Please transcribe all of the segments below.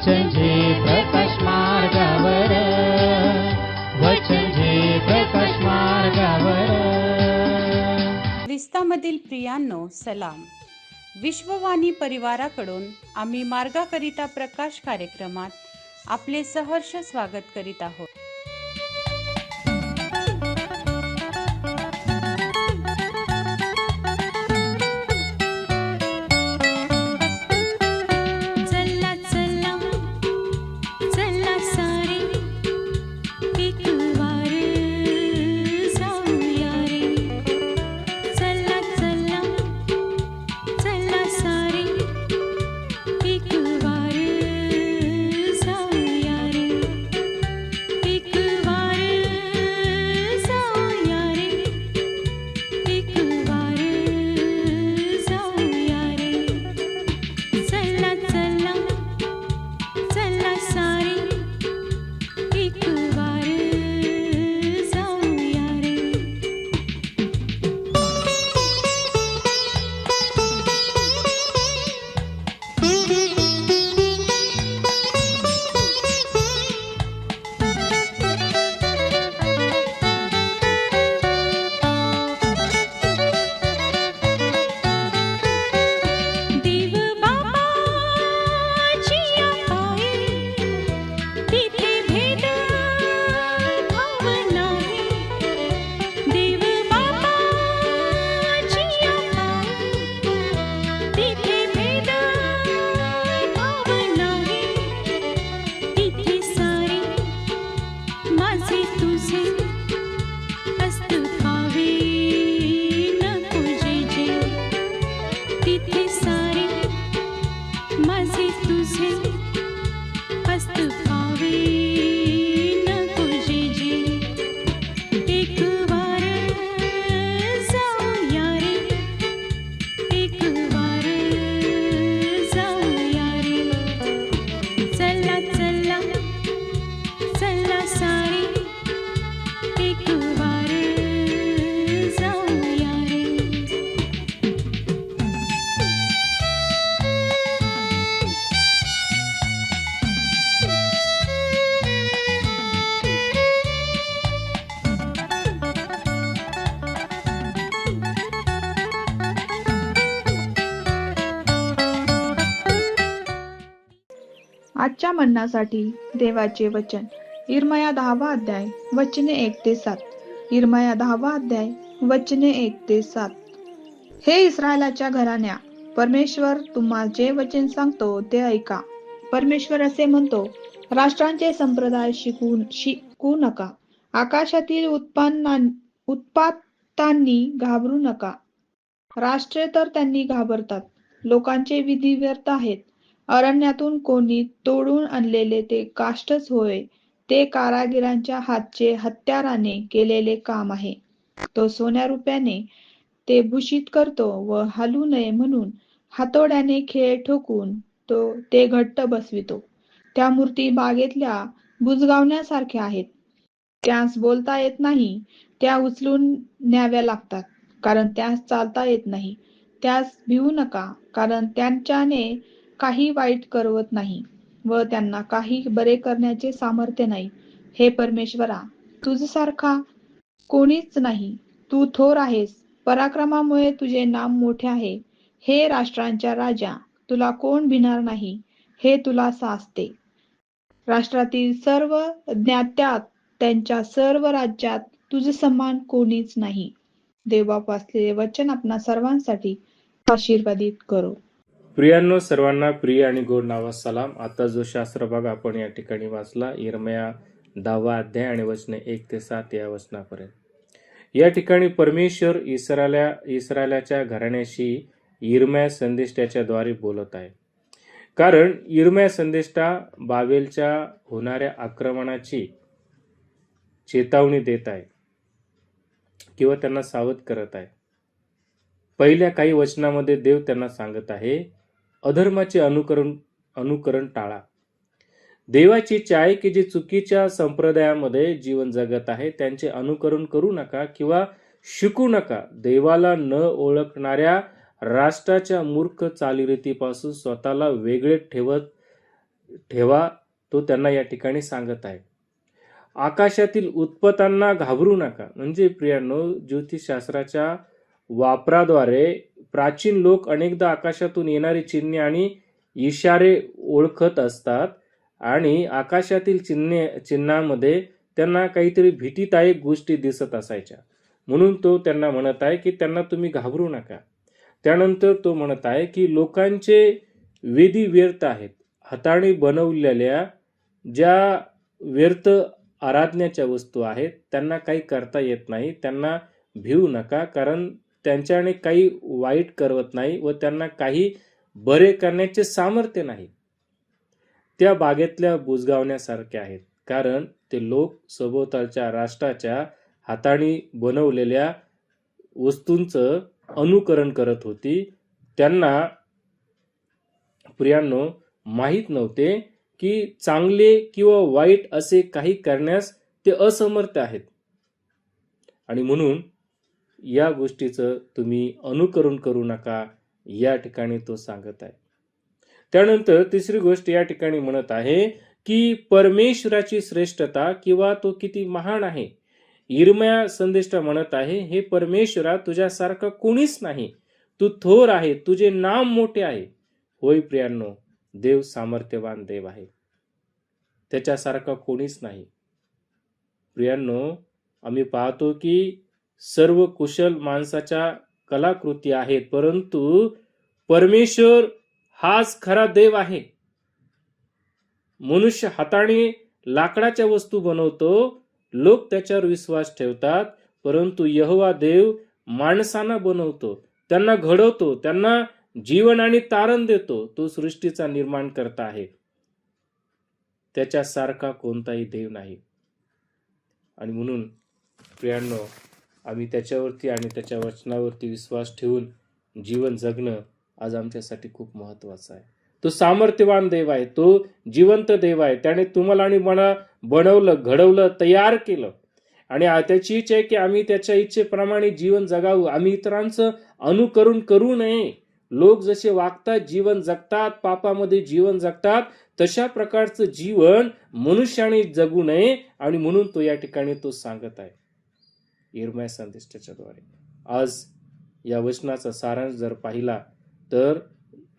वचन जे प्रकाश मार्गावर, वचन जे प्रकाश मार्गावर. ख्रिस्तामधील प्रियांनो, सलाम. विश्ववाणी परिवाराकडून आम्ही मार्गाकरिता प्रकाश कार्यक्रमात आपले सहर्ष स्वागत करीत आहोत. आजच्या मन्नासाठी देवाचे वचन. इर्मया 10वा अध्याय वचने 1 ते 7. इर्मया 10वा अध्याय वचने 1 ते 7. हे इस्रायलाच्या घराण्या, परमेश्वर तुम्हा जे वचन सांगतो ते ऐका. परमेश्वर असे म्हणतो, राष्ट्रांचे संप्रदाय शिकू नका. आकाशातील उत्पातांनी घाबरू नका. राष्ट्रे तर त्यांनी घाबरतात. लोकांचे विधी व्यर्थ आहेत. अरण्यातून कोणी तोडून आणलेले ते काष्ठच होय. ते कारागिरांच्या हातचे हत्याराने केलेले काम आहे. तो सोन्या रुपयाने ते भूषित करतो व हलू नये म्हणून हातोड्याने खेळ ठोकून ते घट्ट बसवितो. त्या मूर्ती बागेतल्या बुजगावण्यासारख्या आहेत. त्यास बोलता येत नाही. त्या उचलून न्याव्या लागतात, कारण त्यास चालता येत नाही. त्यास भिवू नका, कारण त्यांच्याने काही वाईट करवत नाही व त्यांना काही बरे करण्याचे सामर्थ्य नाही. हे परमेश्वरा, तुझसारखा कोणीच नाही. तू थोर आहेस. पराक्रमामुळे तुझे नाम मोठे आहे. हे राष्ट्रांच्या राजा, तुला कोण भिणार नाही. हे तुला साजते. राष्ट्रातील सर्व ज्ञात्यात, त्यांच्या सर्व राज्यात तुझ समान कोणीच नाही. देवबाप वाचलेले वचन आपणा सर्वांसाठी आशीर्वादित करो. प्रियांनो, सर्वांना प्रिय आणि गोड नावात सलाम. आता जो शास्त्र भाग आपण या ठिकाणी वाचला, इर्मया 10वा अध्याय आणि वचने 1 ते 7 या वचनापर्यंत. या ठिकाणी परमेश्वर इस्रायलाच्या घराण्याशी इर्मया संदेष्टाच्या द्वारे बोलत आहे. कारण इर्मया संदेष्टा बाबेलच्या होणाऱ्या आक्रमणाची चेतावणी देत आहे किंवा त्यांना सावध करत आहे. पहिल्या काही वचनामध्ये देव त्यांना सांगत आहे, अधर्माचे अनुकरण टाळा. देवाची इच्छा आहे की जे चुकीच्या संप्रदायामध्ये जीवन जगत आहे त्यांचे अनुकरण करू नका किंवा शिकू नका. देवाला न ओळखणाऱ्या राष्ट्राच्या मूर्ख चालीरीतीपासून स्वतःला वेगळे ठेवत ठेवा, तो त्यांना या ठिकाणी सांगत आहे. आकाशातील उत्पत्त्यांना घाबरू नका. म्हणजे प्रियांनो, ज्योतिषशास्त्राच्या वापराद्वारे प्राचीन लोक अनेकदा आकाशातून येणारी चिन्हे आणि इशारे ओळखत असतात आणि आकाशातील चिन्हामध्ये त्यांना काहीतरी भीतीदायक गोष्टी दिसत असायच्या. म्हणून तो त्यांना म्हणत आहे की त्यांना तुम्ही घाबरू नका. त्यानंतर तो म्हणत आहे की लोकांचे वेदी व्यर्थ आहेत. हाताने बनवलेल्या ज्या व्यर्थ आराधनेच्या वस्तू आहेत त्यांना काही करता येत नाही. त्यांना भिवू नका, कारण त्यांच्याने काही वाईट करवत नाही व त्यांना काही बरे करण्याचे सामर्थ्य नाही. त्या बागेतल्या बुजगावण्यासारखे आहेत, कारण ते लोक सभोवतालच्या राष्ट्राच्या हाताने बनवलेल्या वस्तूंचं अनुकरण करत होती. त्यांना प्रियांनो माहीत नव्हते की चांगले किंवा वाईट असे काही करण्यास ते असमर्थ आहेत, आणि म्हणून या गोष्टीचं तुम्ही अनुकरण करू नका, या ठिकाणी तो सांगत आहे. त्यानंतर तिसरी गोष्ट या ठिकाणी म्हणत आहे की परमेश्वराची श्रेष्ठता किंवा तो किती महान आहे. इर्मया संदेष्टा म्हणत आहे, हे परमेश्वरा, तुझ्यासारखा कोणीच नाही. तू थोर आहे, तुझे नाम मोठे आहे. होय प्रियांनो, देव सामर्थ्यवान देव आहे, त्याच्यासारखा कोणीच नाही. प्रियांनो, आम्ही पाहतो की सर्व कुशल माणसाच्या कलाकृती आहेत, परंतु परमेश्वर हाच खरा देव आहे. मनुष्य हाताने लाकडाच्या वस्तू बनवतो, लोक त्याच्यावर विश्वास ठेवतात, परंतु यहोवा देव माणसांना बनवतो, त्यांना घडवतो, त्यांना जीवन आणि तारण देतो. तो सृष्टीचा निर्माण करता आहे, त्याच्यासारखा कोणताही देव नाही. आणि म्हणून प्रियांनो, आम्ही त्याच्यावरती आणि त्याच्या वचनावरती विश्वास ठेवून जीवन जगणं आज आमच्यासाठी खूप महत्वाचं आहे. तो सामर्थ्यवान देव आहे, तो जिवंत देव आहे. त्याने तुम्हाला आणि मला बनवलं, घडवलं, तयार केलं, आणि त्याची इच्छा आहे की आम्ही त्याच्या इच्छेप्रमाणे जीवन जगावं. आम्ही इतरांचं अनुकरण करू नये. लोक जसे वागतात, जीवन जगतात, पापामध्ये जीवन जगतात, तशा प्रकारचं जीवन मनुष्याने जगू नये. आणि म्हणून तो या ठिकाणी तो सांगत आहे इर्मया संदेष्टाच्या द्वारे. आज या वचनाचा सारांश जर पाहिला तर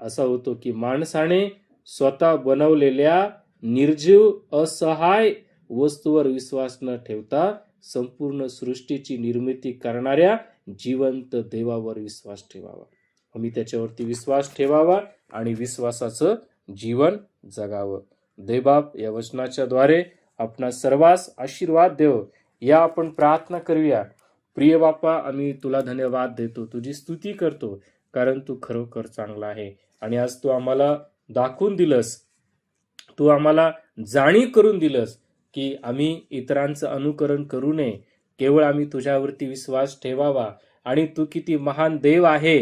असा होतो की माणसाने स्वतः बनवलेल्या निर्जीव असहाय वस्तूवर विश्वास न ठेवता संपूर्ण सृष्टीची निर्मिती करणाऱ्या जिवंत देवावर विश्वास ठेवावा. आम्ही त्याच्यावरती विश्वास ठेवावा आणि विश्वासाचं जीवन जगावं. देवबाप या वचनाच्या द्वारे आपणा सर्वांस आशीर्वाद देव, या आपण प्रार्थना करूया. प्रिय बापा, आम्ही तुला धन्यवाद देतो, तुझी स्तुती करतो, कारण तू खरोखर चांगला आहे. आणि आज तू आम्हाला दाखवून दिलंस, तू आम्हाला जाणीव करून दिलंस की आम्ही इतरांचं अनुकरण करू नये, केवळ आम्ही तुझ्यावरती विश्वास ठेवावा. आणि तू किती महान देव आहे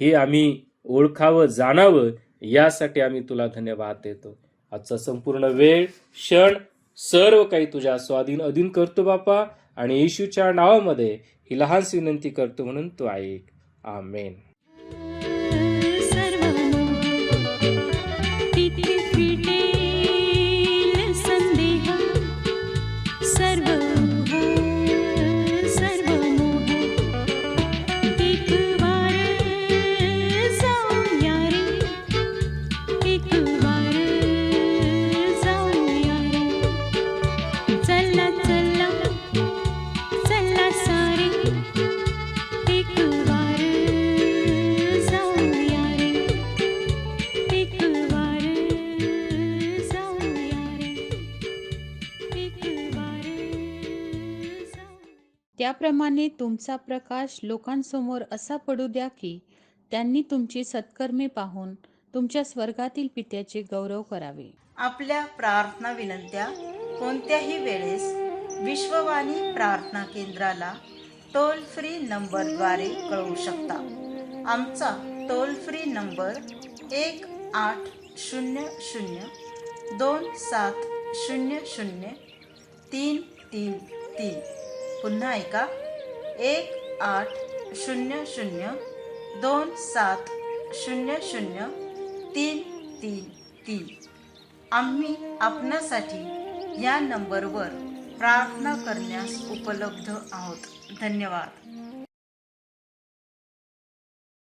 हे आम्ही ओळखावं, जाणावं, यासाठी आम्ही तुला धन्यवाद देतो. आजचा संपूर्ण वेळ, क्षण, सर्व काही तुझ्या स्वाधीन अधीन करतो बापा, आणि येशूच्या नावामध्ये ही लहानशी विनंती करतो, म्हणून तू ऐक. आमेन. त्याप्रमाणे तुमचा प्रकाश लोकांसमोर असा पडू द्या की त्यांनी तुमची सत्कर्मे पाहून तुमच्या स्वर्गातील पित्याचे गौरव करावे. आपल्या प्रार्थना विनंत्या कोणत्याही वेळेस विश्ववाणी प्रार्थना केंद्राला टोल फ्री नंबरद्वारे कळवू शकता. आमचा टोल फ्री नंबर 1800-2700-333. पुन्हा ऐका, 1800-2700-333. आम्ही आपणासाठी या नंबरवर प्रार्थना करण्यास उपलब्ध आहोत. धन्यवाद.